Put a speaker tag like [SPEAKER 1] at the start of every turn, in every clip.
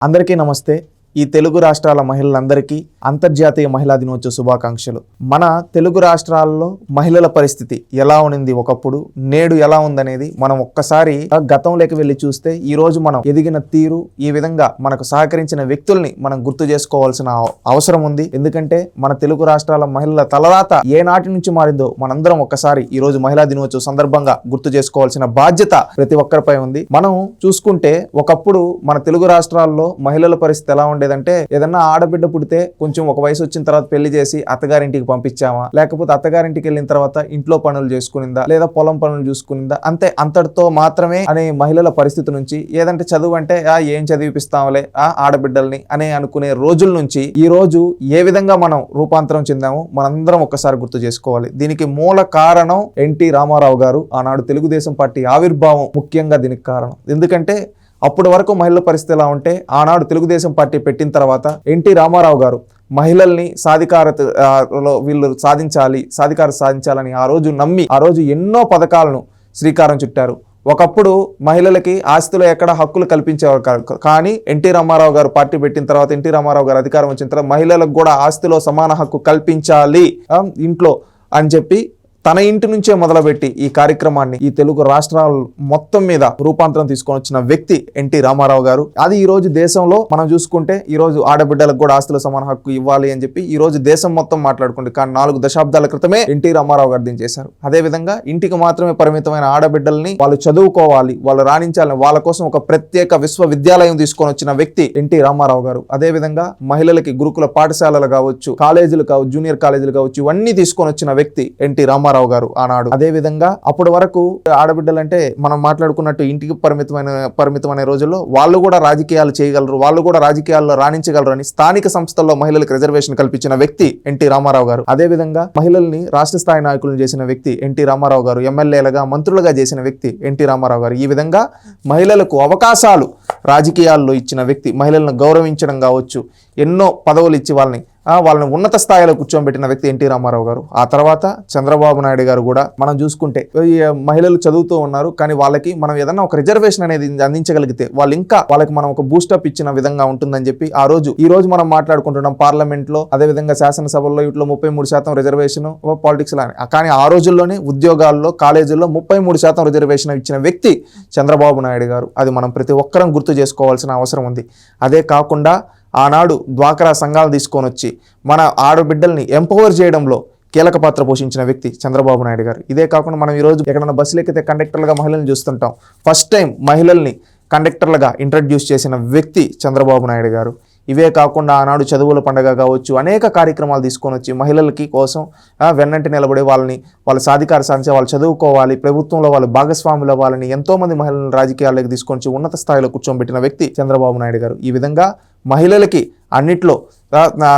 [SPEAKER 1] అందరికీ నమస్తే. ఈ తెలుగు రాష్ట్రాల మహిళలందరికీ అంతర్జాతీయ మహిళా దినోత్సవ శుభాకాంక్షలు. మన తెలుగు రాష్ట్రాల్లో మహిళల పరిస్థితి ఎలా ఉంది ఒకప్పుడు, నేడు ఎలా ఉందనేది మనం ఒక్కసారి గతంలోకి వెళ్ళి చూస్తే ఈ రోజు మనం ఎదిగిన తీరు, ఈ విధంగా మనకు సహకరించిన వ్యక్తుల్ని మనం గుర్తు చేసుకోవాల్సిన అవసరం ఉంది. ఎందుకంటే మన తెలుగు రాష్ట్రాల మహిళల తలరాత ఏ నాటి నుంచి మారిందో మనందరం ఒక్కసారి ఈ రోజు మహిళా దినోత్సవ సందర్భంగా గుర్తు చేసుకోవాల్సిన బాధ్యత ప్రతి ఒక్కరిపై ఉంది. మనం చూసుకుంటే ఒకప్పుడు మన తెలుగు రాష్ట్రాల్లో మహిళల పరిస్థితి ఎలా ఉండేదంటే, ఏదన్నా ఆడబిడ్డ పుడితే కొంచెం ఒక వయసు వచ్చిన తర్వాత పెళ్లి చేసి అత్తగారింటికి పంపించామా, లేకపోతే అత్తగారింటికి వెళ్ళిన తర్వాత ఇంట్లో పనులు చేసుకునిందా, లేదా పొలం పనులు చూసుకునిందా, అంతే, అంతటితో మాత్రమే అనే మహిళల పరిస్థితి నుంచి, ఏదంటే చదువు అంటే ఏం చదివిపిస్తాంలే ఆడబిడ్డల్ని అనే అనుకునే రోజుల నుంచి ఈ రోజు ఏ విధంగా మనం రూపాంతరం చెందామో మనందరం ఒక్కసారి గుర్తు చేసుకోవాలి. దీనికి మూల కారణం ఎన్టీ రామారావు గారు, ఆనాడు తెలుగుదేశం పార్టీ ఆవిర్భావం ముఖ్యంగా దీనికి కారణం. ఎందుకంటే అప్పటి వరకు మహిళల పరిస్థితి ఎలా ఉంటే, ఆనాడు తెలుగుదేశం పార్టీ పెట్టిన తర్వాత ఎన్టీ రామారావు గారు మహిళల్ని సాధికారతలో వీళ్ళు సాధించాలని ఆ రోజు నమ్మి ఆ రోజు ఎన్నో పథకాలను శ్రీకారం చుట్టారు. ఒకప్పుడు మహిళలకి ఆస్తిలో ఎక్కడ హక్కులు కల్పించేవారు కాదు, కానీ ఎన్టీ రామారావు గారు పార్టీ పెట్టిన తర్వాత, ఎన్టీ రామారావు గారు అధికారం వచ్చిన తర్వాత మహిళలకు కూడా ఆస్తిలో సమాన హక్కు కల్పించాలి ఇంట్లో అని చెప్పి తన ఇంటి నుంచే మొదలుపెట్టి ఈ కార్యక్రమాన్ని ఈ తెలుగు రాష్ట్రాల మొత్తం మీద రూపాంతరం తీసుకొని వచ్చిన వ్యక్తి ఎన్టీ రామారావు గారు. అది ఈ రోజు దేశంలో మనం చూసుకుంటే ఈ రోజు ఆడబిడ్డలకు కూడా ఆస్తుల సమాన హక్కు ఇవ్వాలి అని చెప్పి ఈ రోజు దేశం మొత్తం మాట్లాడుకుంటే, కానీ 4 దశాబ్దాల క్రితమే ఎన్టీ రామారావు గారు దీన్ని చేశారు. అదే విధంగా ఇంటికి మాత్రమే పరిమితమైన ఆడబిడ్డల్ని వాళ్ళు చదువుకోవాలి, వాళ్ళు రాణించాలని వాళ్ళ కోసం ఒక ప్రత్యేక విశ్వవిద్యాలయం తీసుకొని వచ్చిన వ్యక్తి ఎన్టీ రామారావు గారు. అదే విధంగా మహిళలకి గురుకుల పాఠశాలలు కావచ్చు, కాలేజీలు కావచ్చు, జూనియర్ కాలేజీలు కావచ్చు, ఇవన్నీ తీసుకొని వచ్చిన వ్యక్తి ఎన్టీ రామారావు గారు ఆనాడు. అదే విధంగా అప్పటి వరకు ఆడబిడ్డలంటే మనం మాట్లాడుకున్నట్టు ఇంటికి పరిమితమైన రోజుల్లో వాళ్ళు కూడా రాజకీయాలు చేయగలరు, వాళ్ళు కూడా రాజకీయాల్లో రాణించగలరు అని స్థానిక సంస్థల్లో మహిళలకు రిజర్వేషన్ కల్పించిన వ్యక్తి ఎన్టీ రామారావు గారు. అదే విధంగా మహిళల్ని రాష్ట్ర స్థాయి నాయకులను చేసిన వ్యక్తి ఎన్టీ రామారావు గారు. ఎమ్మెల్యేలుగా, మంత్రులుగా చేసిన వ్యక్తి ఎన్టీ రామారావు గారు. ఈ విధంగా మహిళలకు అవకాశాలు రాజకీయాల్లో ఇచ్చిన వ్యక్తి, మహిళలను గౌరవించడం కావచ్చు, ఎన్నో పదవులు ఇచ్చి వాళ్ళని ఉన్నత స్థాయిలో కూర్చోబెట్టిన వ్యక్తి ఎన్టీ రామారావు గారు. ఆ తర్వాత చంద్రబాబు నాయుడు గారు కూడా మనం చూసుకుంటే మహిళలు చదువుతూ ఉన్నారు, కానీ వాళ్ళకి మనం ఏదన్నా ఒక రిజర్వేషన్ అనేది అందించగలిగితే వాళ్ళకి మనం ఒక బూస్టప్ ఇచ్చిన విధంగా ఉంటుందని చెప్పి ఈ రోజు మనం మాట్లాడుకుంటున్నాం పార్లమెంట్ లో, అదే విధంగా శాసనసభల్లో ఇట్లో 33% రిజర్వేషన్ పాలిటిక్స్ లో. కానీ ఆ రోజుల్లోనే ఉద్యోగాల్లో, కాలేజీల్లో 33% రిజర్వేషన్ ఇచ్చిన వ్యక్తి చంద్రబాబు నాయుడు గారు. అది మనం ప్రతి ఒక్కరం గుర్తు చేసుకోవాల్సిన అవసరం ఉంది. అదే కాకుండా ఆనాడు డ్వాక్రా సంఘాలు తీసుకొని వచ్చి మన ఆడబిడ్డల్ని ఎంపవర్ చేయడంలో కీలక పాత్ర పోషించిన వ్యక్తి చంద్రబాబు నాయుడు గారు. ఇదే కాకుండా మనం ఈరోజు ఎక్కడైనా బస్సులు ఎక్కితే కండక్టర్లుగా మహిళల్ని చూస్తుంటాం. ఫస్ట్ టైం మహిళల్ని కండక్టర్లుగా ఇంట్రడ్యూస్ చేసిన వ్యక్తి చంద్రబాబు నాయుడు గారు. ఇవే కాకుండా ఆనాడు చదువుల పండుగ కావచ్చు, అనేక కార్యక్రమాలు తీసుకొని వచ్చి మహిళలకి కోసం వెన్నంటి నిలబడి వాళ్ళ సాధికార సాధించే, వాళ్ళు చదువుకోవాలి, ప్రభుత్వంలో వాళ్ళు భాగస్వాములు అవ్వాలని ఎంతోమంది మహిళలను రాజకీయాల్లోకి తీసుకొని ఉన్నత స్థాయిలో కూర్చోబెట్టిన వ్యక్తి చంద్రబాబు నాయుడు గారు. ఈ విధంగా మహిళలకి అన్నిట్లో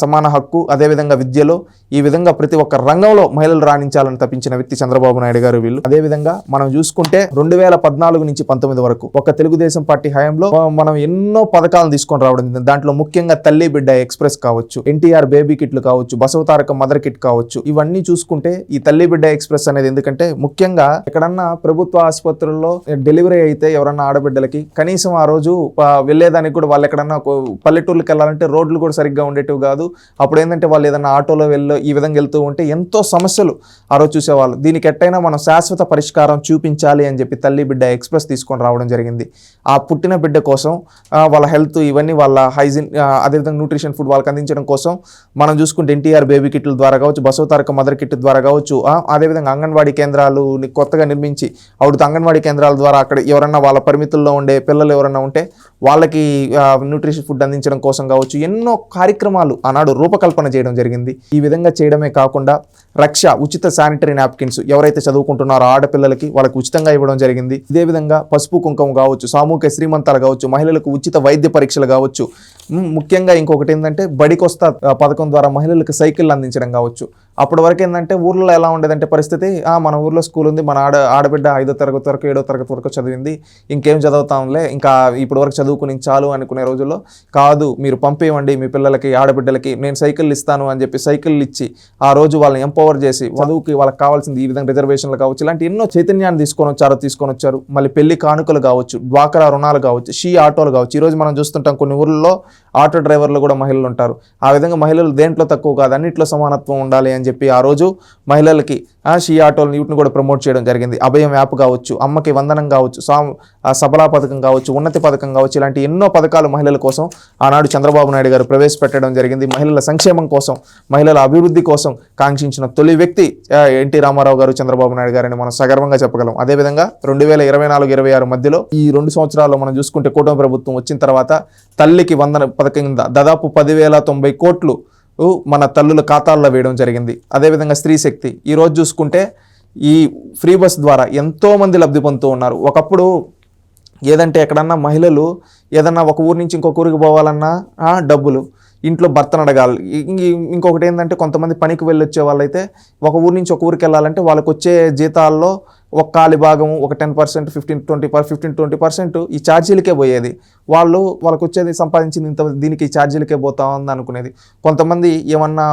[SPEAKER 1] సమాన హక్కు, అదేవిధంగా విద్యలో, ఈ విధంగా ప్రతి ఒక్క రంగంలో మహిళలు రాణించాలని తప్పించిన వ్యక్తి చంద్రబాబు నాయుడు గారు వీళ్ళు. అదేవిధంగా మనం చూసుకుంటే 2014 నుంచి 19 వరకు ఒక తెలుగుదేశం పార్టీ హయాంలో మనం ఎన్నో పథకాలను తీసుకొని రావడం. దాంట్లో ముఖ్యంగా తల్లి బిడ్డ ఎక్స్ప్రెస్ కావచ్చు, ఎన్టీఆర్ బేబీ కిట్లు కావచ్చు, బసవతారక మదర్ కిట్ కావచ్చు, ఇవన్నీ చూసుకుంటే ఈ తల్లి బిడ్డ ఎక్స్ప్రెస్ అనేది ఎందుకంటే ముఖ్యంగా ఎక్కడన్నా ప్రభుత్వ ఆసుపత్రుల్లో డెలివరీ అయితే ఎవరన్నా ఆడబిడ్డలకి కనీసం ఆ రోజు వెళ్ళేదానికి కూడా, వాళ్ళు ఎక్కడన్నా పల్లెటూర్లకు వెళ్ళాలంటే రోడ్లు కూడా సరిగ్గా ఉండేటివి కాదు. అప్పుడు ఏంటంటే వాళ్ళు ఏదైనా ఆటోలో ఈ విధంగా వెళ్తూ ఉంటే ఎంతో సమస్యలు ఆ రోజు చూసేవాళ్ళు. దీనికి ఎట్టయినా మనం శాశ్వత పరిష్కారం చూపించాలి అని చెప్పి తల్లి బిడ్డ ఎక్స్ప్రెస్ తీసుకొని రావడం జరిగింది. ఆ పుట్టిన బిడ్డ కోసం వాళ్ళ హెల్త్, ఇవన్నీ వాళ్ళ హైజీన్, అదేవిధంగా న్యూట్రిషన్ ఫుడ్ వాళ్ళకి అందించడం కోసం మనం చూసుకుంటే ఎన్టీఆర్ బేబీ కిట్ల ద్వారా కావచ్చు, బసవతారక మదర్ కిట్ ద్వారా కావచ్చు, అదేవిధంగా అంగన్వాడీ కేంద్రాలు కొత్తగా నిర్మించి అంగన్వాడీ కేంద్రాల ద్వారా అక్కడ ఎవరన్నా వాళ్ళ పరిమితుల్లో ఉండే పిల్లలు ఎవరన్నా ఉంటే వాళ్ళకి న్యూట్రిషన్ ఫుడ్ అందించడం కోసం కావచ్చు, ఎన్నో కార్యక్రమాలు ఆనాడు రూపకల్పన చేయడం జరిగింది. ఈ విధంగా చేయడమే కాకుండా ఉచిత శానిటరీ నాప్కిన్స్ ఎవరైతే చదువుకుంటున్నారో ఆడపిల్లలకి వాళ్ళకి ఉచితంగా ఇవ్వడం జరిగింది. ఇదే విధంగా పసుపు కుంకుమ కావచ్చు, సామూహిక శ్రీమంతాలు కావచ్చు, మహిళలకు ఉచిత వైద్య పరీక్షలు కావచ్చు, ముఖ్యంగా ఇంకొకటి ఏంటంటే బడికొస్తా పథకం ద్వారా మహిళలకు సైకిళ్ళు అందించడం కావచ్చు. అప్పటి వరకు ఏంటంటే ఊర్లో ఎలా ఉండేదంటే పరిస్థితి, మన ఊర్లో స్కూల్ ఉంది, మన ఆడబిడ్డ 5వ తరగతి వరకు 7వ తరగతి వరకు చదివింది, ఇంకేం చదువుతాంలే, ఇంకా ఇప్పటి వరకు చదువుకుని చాలు అనుకునే రోజుల్లో కాదు, మీరు పంపివ్వండి మీ పిల్లలకి, ఆడబిడ్డలకి నేను సైకిళ్ళు ఇస్తాను అని చెప్పి సైకిళ్ళు ఇచ్చి ఆ రోజు వాళ్ళని ఎంపవర్ చేసి చదువుకి వాళ్ళకి కావాల్సింది ఈ విధంగా రిజర్వేషన్లు కావచ్చు, ఇలాంటి ఎన్నో చైతన్యాన్ని తీసుకొని వచ్చారు. మళ్ళీ పెళ్లి కానుకలు కావచ్చు, డ్వాక్రా రుణాలు కావచ్చు, షీ ఆటోలు కావచ్చు. ఈరోజు మనం చూస్తుంటాం కొన్ని ఊర్లలో ఆటో డ్రైవర్లు కూడా మహిళలు ఉంటారు. ఆ విధంగా మహిళలు దేంట్లో తక్కువ కాదు, అన్నింటిలో సమానత్వం ఉండాలి అని చెప్పి ఆ రోజు మహిళలకి షీ ఆటోలు వీటిని కూడా ప్రమోట్ చేయడం జరిగింది. అభయం యాప్ కావచ్చు, అమ్మకి వందనం కావచ్చు, సబలా పథకం కావచ్చు, ఉన్నతి పథకం కావచ్చు, ఇలాంటి ఎన్నో పథకాలు మహిళల కోసం ఆనాడు చంద్రబాబు నాయుడు గారు ప్రవేశపెట్టడం జరిగింది. మహిళల సంక్షేమం కోసం, మహిళల అభివృద్ధి కోసం కాంక్షించిన తొలి వ్యక్తి ఎన్టీ రామారావు గారు, చంద్రబాబు నాయుడు గారని మనం సగర్వంగా చెప్పగలం. అదేవిధంగా 2024-26 మధ్యలో ఈ 2 సంవత్సరాల్లో మనం చూసుకుంటే కూటమి ప్రభుత్వం వచ్చిన తర్వాత తల్లికి వందన పథకం కింద దాదాపు 10,090 కోట్లు మన తల్లుల ఖాతాల్లో వేయడం జరిగింది. అదేవిధంగా స్త్రీ శక్తి ఈరోజు చూసుకుంటే ఈ ఫ్రీ బస్ ద్వారా ఎంతోమంది లబ్ధి పొందుతూ ఉన్నారు. ఒకప్పుడు ఏదంటే ఎక్కడన్నా మహిళలు ఏదన్నా ఒక ఊరి నుంచి ఇంకొక ఊరికి పోవాలన్నా డబ్బులు, ఇంట్లో భర్తను అడగాలి. ఇంకొకటి ఏంటంటే కొంతమంది పనికి వెళ్ళి వచ్చే వాళ్ళైతే ఒక ఊరి నుంచి ఒక ఊరికి వెళ్ళాలంటే వాళ్ళకి వచ్చే జీతాల్లో ఒక కాలి భాగం, ఒక 10%, 15-20% ఈ ఛార్జీలకే పోయేది. వాళ్ళకి వచ్చేది సంపాదించింది ఇంత, దీనికి ఛార్జీలకే పోతా ఉంది అనుకునేది. కొంతమంది ఏమన్నా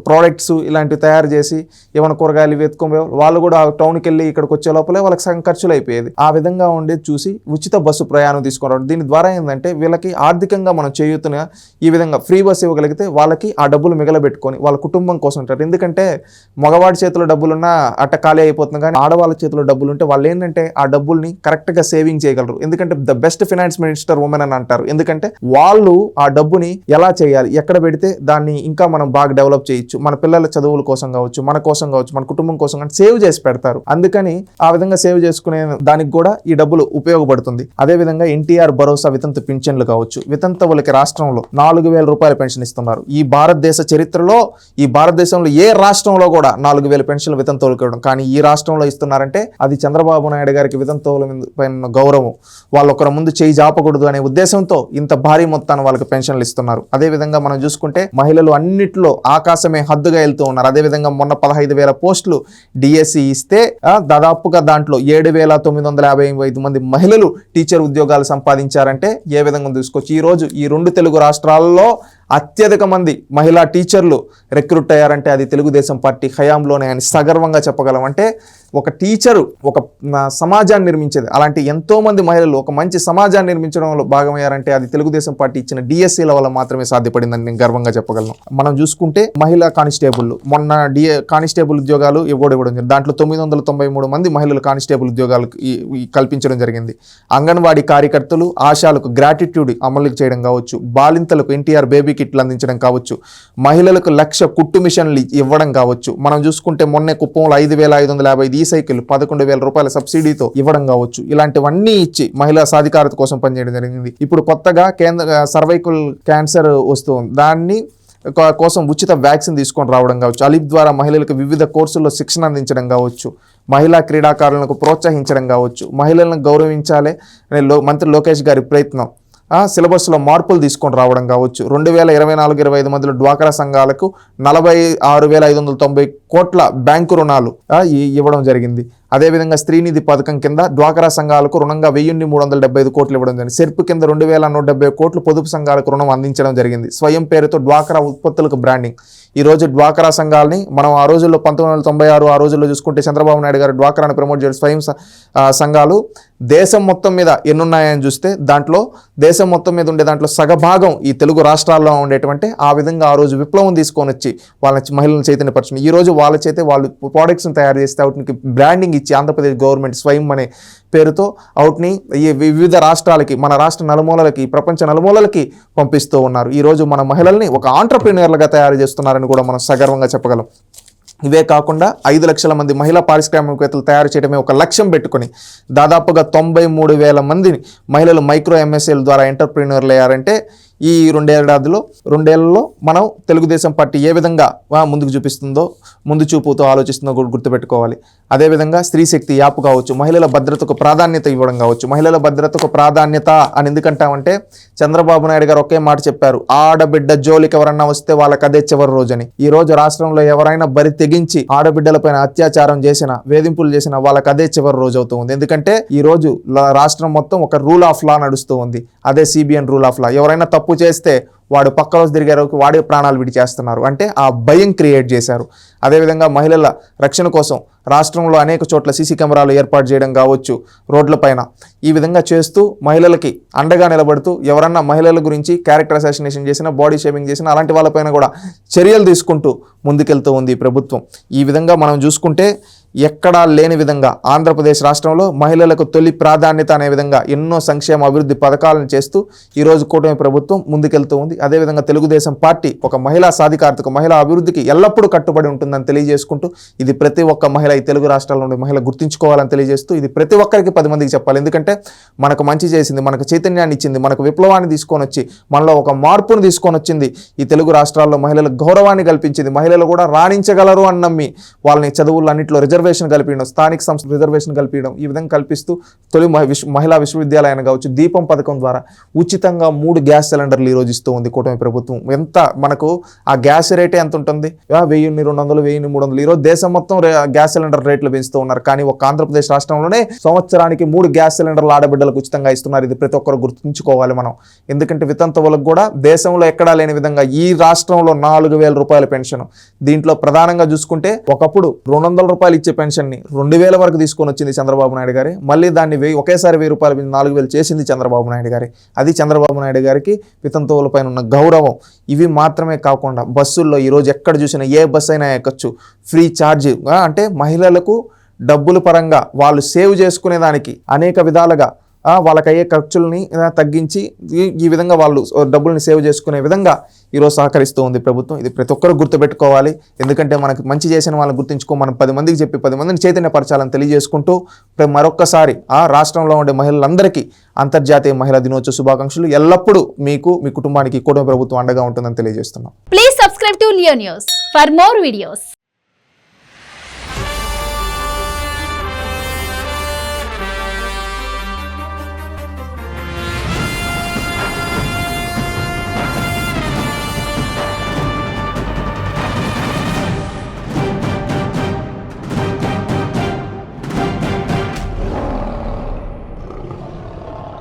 [SPEAKER 1] ప్రోడక్ట్స్ ఇలాంటివి తయారు చేసి ఏమైనా కూరగాయలు వెతుకొని వాళ్ళు కూడా టౌన్కి వెళ్ళి ఇక్కడికి వచ్చే లోపలే వాళ్ళకి సగం ఖర్చులు అయిపోయేది. ఆ విధంగా ఉండేది చూసి ఉచిత బస్సు ప్రయాణం తీసుకురావడం. దీని ద్వారా ఏంటంటే వీళ్ళకి ఆర్థికంగా మనం చేయూతన ఈ విధంగా ఫ్రీ బస్సు ఇవ్వగలిగితే వాళ్ళకి ఆ డబ్బులు మిగలబెట్టుకొని వాళ్ళ కుటుంబం కోసం ఉంటారు. ఎందుకంటే మగవాడి చేతిలో డబ్బులున్నా అట్ట ఖాళీ అయిపోతుంది, కానీ ఆడవాళ్ళ చేతిలో డబ్బులు ఉంటే వాళ్ళు ఏంటంటే ఆ డబ్బుల్ని కరెక్ట్గా సేవింగ్ చేయగలరు. ఎందుకంటే the best finance minister women అని అంటారు. ఎందుకంటే వాళ్ళు ఆ డబ్బుని ఎలా చేయాలి, ఎక్కడ పెడితే దాన్ని ఇంకా మనం బాగా డెవలప్ చేయొచ్చు, మన పిల్లల చదువుల కోసం కావచ్చు, మన కోసం కావచ్చు, మన కుటుంబం కోసం కానీ సేవ్ చేసి పెడతారు. అందుకని ఆ విధంగా సేవ్ చేసుకునే దానికి కూడా ఈ డబ్బులు ఉపయోగపడుతుంది. అదేవిధంగా ఎన్టీఆర్ భరోసా వితంతు పింఛన్లు కావచ్చు, వితంతువులకి రాష్ట్రంలో 4,000 రూపాయల పెన్షన్ ఇస్తున్నారు. ఈ భారతదేశ చరిత్రలో ఈ భారతదేశంలో ఏ రాష్ట్రంలో కూడా 4,000 పెన్షన్లు వితంతువులకు ఇవ్వడం, కానీ ఈ రాష్ట్రంలో ఇస్తున్నారంటే అది చంద్రబాబు నాయుడు గారికి వితంతువుల పైన గౌరవం, వాళ్ళొకరి ముందు చేయి జాపకూడదు అనే ఉద్దేశంతో ఇంత భారీ మొత్తాన్ని వాళ్ళకి పెన్షన్లు ఇస్తున్నారు. అదేవిధంగా మనం చూసుకుంటే మహిళలు అన్నిట్లో ఆకాశమే హద్దుగా వెళ్తూ ఉన్నారు. అదేవిధంగా మొన్న 15,000 పోస్టులు డిఎస్సి ఇస్తే దాదాపుగా దాంట్లో 7,955 మంది మహిళలు టీచర్ ఉద్యోగాలు సంపాదించారంటే ఏ విధంగా చూసుకోవచ్చు. ఈరోజు ఈ 2 తెలుగు రాష్ట్రాల్లో అత్యధిక మంది మహిళా టీచర్లు రిక్రూట్ అయ్యారంటే అది తెలుగుదేశం పార్టీ హయాంలోనే అని సగర్వంగా చెప్పగలం. అంటే ఒక టీచరు ఒక సమాజాన్ని నిర్మించేది, అలాంటి ఎంతోమంది మహిళలు ఒక మంచి సమాజాన్ని నిర్మించడంలో భాగమయ్యారంటే అది తెలుగుదేశం పార్టీ ఇచ్చిన డిఎస్సీల వల్ల మాత్రమే సాధ్యపడిందని నేను గర్వంగా చెప్పగలను. మనం చూసుకుంటే మహిళా కానిస్టేబుల్ మొన్న కానిస్టేబుల్ ఉద్యోగాలు ఇవ్వడం జరిగింది. దాంట్లో 993 మంది మహిళలు కానిస్టేబుల్ ఉద్యోగాలు కల్పించడం జరిగింది. అంగన్వాడీ కార్యకర్తలు, ఆశాలకు గ్రాటిట్యూడ్ అమలు చేయడం కావచ్చు, బాలింతలకు ఎన్టీఆర్ బేబీ కిట్లు అందించడం కావచ్చు, మహిళలకు 1,00,000 కుట్టు మిషన్లు ఇవ్వడం కావచ్చు. మనం చూసుకుంటే మొన్నే కుప్పంలో 5,555 ఈ సైకిల్ 11,000 రూపాయల సబ్సిడీతో ఇవ్వడం కావచ్చు. ఇలాంటివన్నీ ఇచ్చి మహిళా సాధికారత కోసం పనిచేయడం జరిగింది. ఇప్పుడు కొత్తగా కేంద్ర సర్వైకల్ క్యాన్సర్ వస్తుంది, దాన్ని కోసం ఉచిత వ్యాక్సిన్ తీసుకొని రావడం కావచ్చు. అలిప్ ద్వారా మహిళలకు వివిధ కోర్సుల్లో శిక్షణ అందించడం కావచ్చు, మహిళా క్రీడాకారులకు ప్రోత్సహించడం కావచ్చు, మహిళలను గౌరవించాలి మంత్రి లోకేష్ గారి ప్రయత్నం. సిలబస్లో మార్పులు తీసుకొని రావడం కావచ్చు. 2024-25 మధ్యలో డ్వాక్రా సంఘాలకు 46,590 కోట్ల బ్యాంకు రుణాలు ఇవ్వడం జరిగింది. అదేవిధంగా స్త్రీనిధి పథకం కింద డ్వాక్రా సంఘాలకు రుణంగా 1,375 కోట్లు ఇవ్వడం జరిగింది. సెర్పు కింద 2,170 కోట్లు పొదుపు సంఘాలకు రుణం అందించడం జరిగింది. స్వయం పేరుతో డ్వాక్రా ఉత్పత్తులకు బ్రాండింగ్. ఈరోజు డ్వాక్రా సంఘాలని మనం ఆ రోజుల్లో 1996 ఆ రోజుల్లో చూసుకుంటే చంద్రబాబు నాయుడు గారు డ్వాక్రాని ప్రమోట్ చేయడం, స్వయం సంఘాలు దేశం మొత్తం మీద ఎన్నున్నాయని చూస్తే దాంట్లో దేశం మొత్తం మీద ఉండే దాంట్లో సగభాగం ఈ తెలుగు రాష్ట్రాల్లో ఉండేటువంటి ఆ విధంగా ఆ రోజు విప్లవం తీసుకొని వచ్చి వాళ్ళ మహిళలను చైతన్యపరచడం. ఈ రోజు వాళ్ళ చేతే వాళ్ళు ప్రోడక్ట్స్ని తయారు చేస్తే వాటికి బ్రాండింగ్ ఇచ్చి ఆంధ్రప్రదేశ్ గవర్నమెంట్ స్వయం అనే పేరుతో అవుట్ని ఈ వివిధ రాష్ట్రాలకి, మన రాష్ట్ర నలుమూలలకి, ప్రపంచ నలుమూలలకి పంపిస్తూ ఉన్నారు. ఈరోజు మన మహిళల్ని ఒక ఆంట్రప్రెన్యూర్లుగా తయారు చేస్తున్నారని కూడా మనం సగర్వంగా చెప్పగలం. ఇవే కాకుండా 5 లక్షల మంది మహిళా పారిశ్రామికవేత్తలు తయారు చేయడమే ఒక లక్ష్యం పెట్టుకుని దాదాపుగా 93,000 మందిని మహిళలు మైక్రో ఎంఎస్ఎల్ ద్వారా ఎంటర్ప్రెన్యూర్లు అయ్యారంటే ఈ రెండేళ్లలో మనం తెలుగుదేశం పార్టీ ఏ విధంగా ముందుకు చూపిస్తుందో, ముందు చూపుతో ఆలోచిస్తుందో కూడా గుర్తుపెట్టుకోవాలి. అదేవిధంగా స్త్రీ శక్తి యాప్ కావచ్చు, మహిళల భద్రతకు ప్రాధాన్యత ఇవ్వడం కావచ్చు. మహిళల భద్రతకు ప్రాధాన్యత అని ఎందుకంటామంటే చంద్రబాబు నాయుడు గారు ఒకే మాట చెప్పారు, ఆడబిడ్డ జోలికి ఎవరన్నా వస్తే వాళ్ళకి అదే చివరి రోజని. ఈ రోజు రాష్ట్రంలో ఎవరైనా బరి తెగించి ఆడబిడ్డలపైన అత్యాచారం చేసిన, వేధింపులు చేసిన వాళ్ళకి అదే చివరి రోజు అవుతుంది. ఎందుకంటే ఈ రోజు రాష్ట్రం మొత్తం ఒక రూల్ ఆఫ్ లా నడుస్తూ ఉంది, అదే సిబిఎన్ రూల్ ఆఫ్ లా. ఎవరైనా తప్పు చేస్తే వాడు పక్క రోజు తిరిగారు, వాడే ప్రాణాలు విడిచేస్తున్నారు, అంటే ఆ భయం క్రియేట్ చేశారు. అదేవిధంగా మహిళల రక్షణ కోసం రాష్ట్రంలో అనేక చోట్ల సీసీ కెమెరాలు ఏర్పాటు చేయడం కావచ్చు, రోడ్లపైన ఈ విధంగా చేస్తూ మహిళలకి అండగా నిలబడుతూ ఎవరన్నా మహిళల గురించి క్యారెక్టర్ అసాసినేషన్ చేసినా, బాడీ షేమింగ్ చేసినా అలాంటి వాళ్ళపైన కూడా చర్యలు తీసుకుంటూ ముందుకెళ్తూ ఉంది ఈ ప్రభుత్వం. ఈ విధంగా మనం చూసుకుంటే ఎక్కడా లేని విధంగా ఆంధ్రప్రదేశ్ రాష్ట్రంలో మహిళలకు తొలి ప్రాధాన్యత అనే విధంగా ఎన్నో సంక్షేమ అభివృద్ధి పథకాలను చేస్తూ ఈరోజు కూటమి ప్రభుత్వం ముందుకెళ్తూ ఉంది. అదేవిధంగా తెలుగుదేశం పార్టీ ఒక మహిళా సాధికారతకు, మహిళా అభివృద్ధికి ఎల్లప్పుడూ కట్టుబడి ఉంటుందని తెలియజేసుకుంటూ, ఇది ప్రతి ఒక్క మహిళ, ఈ తెలుగు రాష్ట్రాల్లో ఉండే మహిళ గుర్తించుకోవాలని తెలియజేస్తూ, ఇది ప్రతి ఒక్కరికి 10 మందికి చెప్పాలి. ఎందుకంటే మనకు మంచి చేసింది, మనకు చైతన్యాన్ని ఇచ్చింది, మనకు విప్లవాన్ని తీసుకొని వచ్చి మనలో ఒక మార్పును తీసుకొని వచ్చింది ఈ తెలుగు రాష్ట్రాల్లో. మహిళలకు గౌరవాన్ని కల్పించింది, మహిళలు కూడా రాణించగలరు అని నమ్మి వాళ్ళని చదువులు అన్నింటిలో రిజర్వేషన్ కల్పించడం, స్థానిక సంస్థ రిజర్వేషన్ కల్పించడం, ఈ విధంగా కల్పిస్తూ తొలి మహిళా విశ్వవిద్యాలయాన్ని కావచ్చు, దీపం పథకం ద్వారా ఉచితంగా 3 గ్యాస్ సిలిండర్లు ఈరోజు ఇస్తూ ఉంది కూటమి ప్రభుత్వం. ఎంత మనకు ఆ గ్యాస్ రేటే ఎంత ఉంటుంది, 1200, 1300. ఈరోజు దేశం మొత్తం గ్యాస్ సిలిండర్ రేట్లు పెంచుతూ ఉన్నారు. కానీ ఒక ఆంధ్రప్రదేశ్ రాష్ట్రంలోనే సంవత్సరానికి 3 గ్యాస్ సిలిండర్లు ఆడబిడ్డలకు ఉచితంగా ఇస్తున్నారు. ఇది ప్రతి ఒక్కరు గుర్తుంచుకోవాలి మనం. ఎందుకంటే వితంతువులకు కూడా దేశంలో ఎక్కడా లేని విధంగా ఈ రాష్ట్రంలో 4000 రూపాయల పెన్షన్. దీంట్లో ప్రధానంగా చూసుకుంటే ఒకప్పుడు 200 రూపాయలు ఇచ్చే పెన్షన్ని 2000 వరకు తీసుకొని వచ్చింది చంద్రబాబు నాయుడు గారి. మళ్ళీ దాన్ని ఒకేసారి 1000 రూపాయలు 4000 చేసింది చంద్రబాబు నాయుడు గారి. అది చంద్రబాబు నాయుడు గారికి వితంతువుల పైన ఉన్న గౌరవం. ఇవి మాత్రమే కాకుండా బస్సుల్లో ఈరోజు ఎక్కడ చూసినా ఏ బస్సు అయినా ఎక్కచ్చు, ఫ్రీ ఛార్జ్. అంటే మహిళలకు డబ్బుల పరంగా వాళ్ళు సేవ్ చేసుకునే దానికి అనేక విధాలుగా వాళ్ళకి అయ్యే ఖర్చుల్ని తగ్గించి ఈ విధంగా వాళ్ళు డబ్బుల్ని సేవ్ చేసుకునే విధంగా ఈరోజు సహకరిస్తూ ఉంది ప్రభుత్వం. ఇది ప్రతి ఒక్కరు గుర్తుపెట్టుకోవాలి. ఎందుకంటే మనకు మంచి చేసిన వాళ్ళని గుర్తించుకో, మనం 10 మందికి చెప్పి 10 మందిని చైతన్యపరచాలని తెలియజేసుకుంటూ మరొక్కసారి రాష్ట్రంలో ఉండే మహిళలందరికీ అంతర్జాతీయ మహిళా దినోత్సవ శుభాకాంక్షలు. ఎల్లప్పుడూ మీకు, మీ కుటుంబానికి కూటమి ప్రభుత్వం అండగా ఉంటుందని తెలియజేస్తున్నాం.
[SPEAKER 2] Please subscribe to Leo news for more videos.